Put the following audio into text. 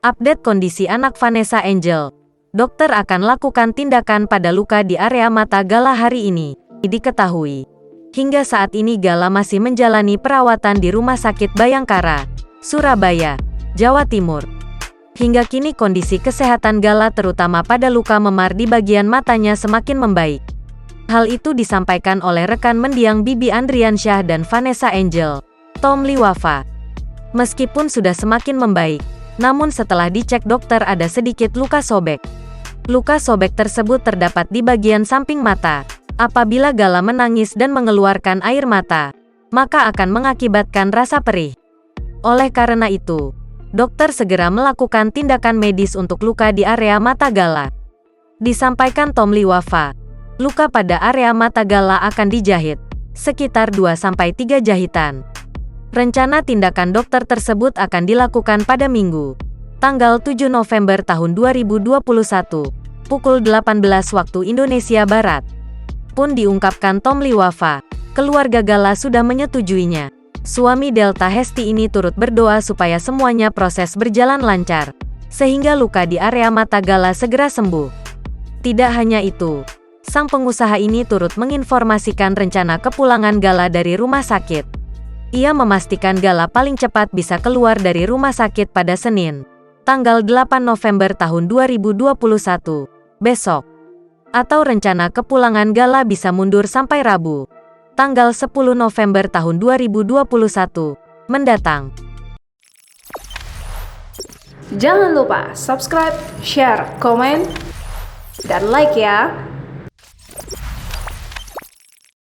Update kondisi anak Vanessa Angel. Dokter akan lakukan tindakan pada luka di area mata Gala hari ini. Diketahui, hingga saat ini Gala masih menjalani perawatan di Rumah Sakit Bayangkara, Surabaya, Jawa Timur. Hingga kini kondisi kesehatan Gala terutama pada luka memar di bagian matanya semakin membaik. Hal itu disampaikan oleh rekan mendiang Bibi Andriansyah dan Vanessa Angel, Tom Liwafa. Meskipun sudah semakin membaik, namun setelah dicek dokter ada sedikit luka sobek. Luka sobek tersebut terdapat di bagian samping mata. Apabila Gala menangis dan mengeluarkan air mata, maka akan mengakibatkan rasa perih. Oleh karena itu, dokter segera melakukan tindakan medis untuk luka di area mata Gala. Disampaikan Tom Liwafa, luka pada area mata Gala akan dijahit, sekitar 2-3 jahitan. Rencana tindakan dokter tersebut akan dilakukan pada Minggu, tanggal 7 November tahun 2021, pukul 18 waktu Indonesia Barat. Pun diungkapkan Tom Liwafa, keluarga Gala sudah menyetujuinya. Suami Delta Hesti ini turut berdoa supaya semuanya proses berjalan lancar, sehingga luka di area mata Gala segera sembuh. Tidak hanya itu, sang pengusaha ini turut menginformasikan rencana kepulangan Gala dari rumah sakit. Ia memastikan Gala paling cepat bisa keluar dari rumah sakit pada Senin, tanggal 8 November tahun 2021, besok. Atau rencana kepulangan Gala bisa mundur sampai Rabu, tanggal 10 November tahun 2021, mendatang. Jangan lupa subscribe, share, komen, dan like ya!